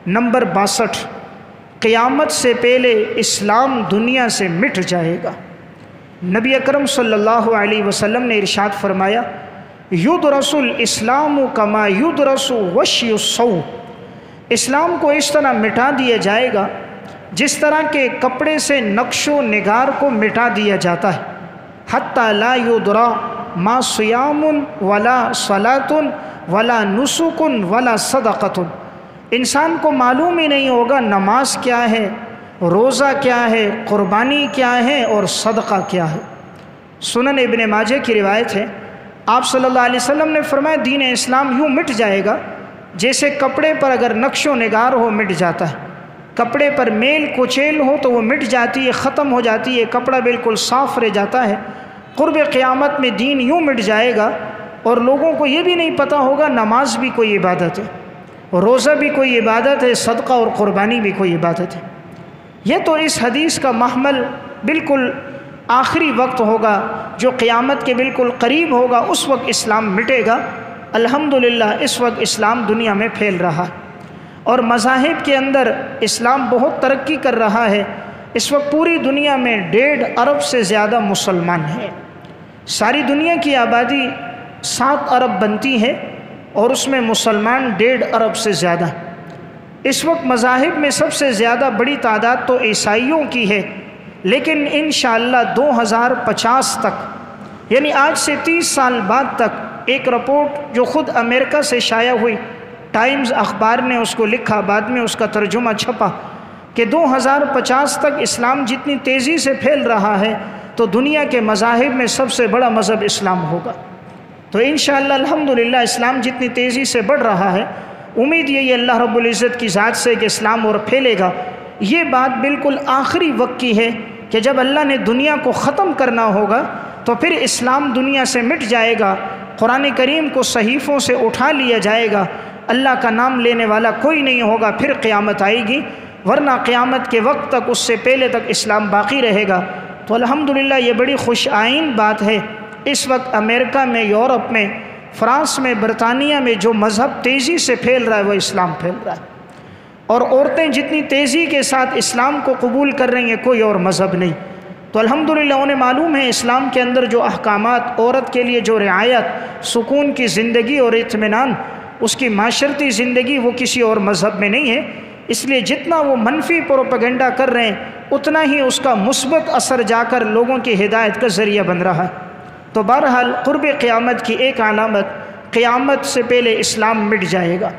Number 62، قیامت سے پہلے اسلام دنیا سے مٹ جائے گا۔ نبی اکرم صلی اللہ علیہ وسلم نے ارشاد فرمایا، یدرس الاسلام کما یدرس وشی الصوب، اسلام کو اس طرح مٹا دیا جائے گا جس طرح کے کپڑے سے نقش و نگار کو مٹا دیا جاتا ہے، حتی لا یدرا ما صیام ولا صلاۃ ولا نسک ولا صدقۃ، انسان کو معلوم ہی نہیں ہوگا نماز کیا ہے، روزہ کیا ہے، قربانی کیا ہے اور صدقہ کیا ہے۔ سنن ابن ماجہ کی روایت ہے، آپ صلی اللہ علیہ وسلم نے فرمایا دین اسلام یوں مٹ جائے گا جیسے کپڑے پر اگر نقش و نگار ہو مٹ جاتا ہے، کپڑے پر میل کوچیل ہو تو وہ مٹ جاتی ہے، ختم ہو جاتی ہے، کپڑا بالکل صاف رہ جاتا ہے۔ قرب قیامت میں دین یوں مٹ جائے گا اور لوگوں کو یہ بھی نہیں پتہ ہوگا نماز بھی کوئی عبادت ہے، روزہ بھی کوئی عبادت ہے، صدقہ اور قربانی بھی کوئی عبادت ہے۔ یہ تو اس حدیث کا محمل بالکل آخری وقت ہوگا جو قیامت کے بالکل قریب ہوگا، اس وقت اسلام مٹے گا۔ الحمدللہ اس وقت اسلام دنیا میں پھیل رہا ہے اور مذاہب کے اندر اسلام بہت ترقی کر رہا ہے۔ اس وقت پوری دنیا میں 1.5 ارب سے زیادہ مسلمان ہیں۔ ساری دنیا کی آبادی 7 ارب بنتی ہے اور اس میں مسلمان 1.5 ارب سے زیادہ ہیں۔ اس وقت مذاہب میں سب سے زیادہ بڑی تعداد تو عیسائیوں کی ہے، لیکن انشاءاللہ 2050 تک، یعنی آج سے 30 سال بعد تک، ایک رپورٹ جو خود امریکہ سے شائع ہوئی، ٹائمز اخبار نے اس کو لکھا، بعد میں اس کا ترجمہ چھپا، کہ 2050 تک اسلام جتنی تیزی سے پھیل رہا ہے تو دنیا کے مذاہب میں سب سے بڑا مذہب اسلام ہوگا۔ تو انشاءاللہ الحمدللہ اسلام جتنی تیزی سے بڑھ رہا ہے، امید یہ اللہ رب العزت کی ذات سے کہ اسلام اور پھیلے گا۔ یہ بات بالکل آخری وقت کی ہے کہ جب اللہ نے دنیا کو ختم کرنا ہوگا تو پھر اسلام دنیا سے مٹ جائے گا، قرآن کریم کو صحیفوں سے اٹھا لیا جائے گا، اللہ کا نام لینے والا کوئی نہیں ہوگا، پھر قیامت آئے گی، ورنہ قیامت کے وقت تک، اس سے پہلے تک اسلام باقی رہے گا۔ تو الحمدللہ یہ بڑی خوش آئین بات ہے، اس وقت امریکہ میں، یورپ میں، فرانس میں، برطانیہ میں جو مذہب تیزی سے پھیل رہا ہے وہ اسلام پھیل رہا ہے، اور عورتیں جتنی تیزی کے ساتھ اسلام کو قبول کر رہی ہیں کوئی اور مذہب نہیں۔ تو الحمدللہ انہیں معلوم ہے اسلام کے اندر جو احکامات، عورت کے لیے جو رعایت، سکون کی زندگی اور اطمینان، اس کی معاشرتی زندگی، وہ کسی اور مذہب میں نہیں ہے۔ اس لیے جتنا وہ منفی پروپیگنڈا کر رہے ہیں اتنا ہی اس کا مثبت اثر جا کر لوگوں کی ہدایت کا ذریعہ بن رہا ہے۔ تو بہرحال قرب قیامت کی ایک علامت، قیامت سے پہلے اسلام مٹ جائے گا۔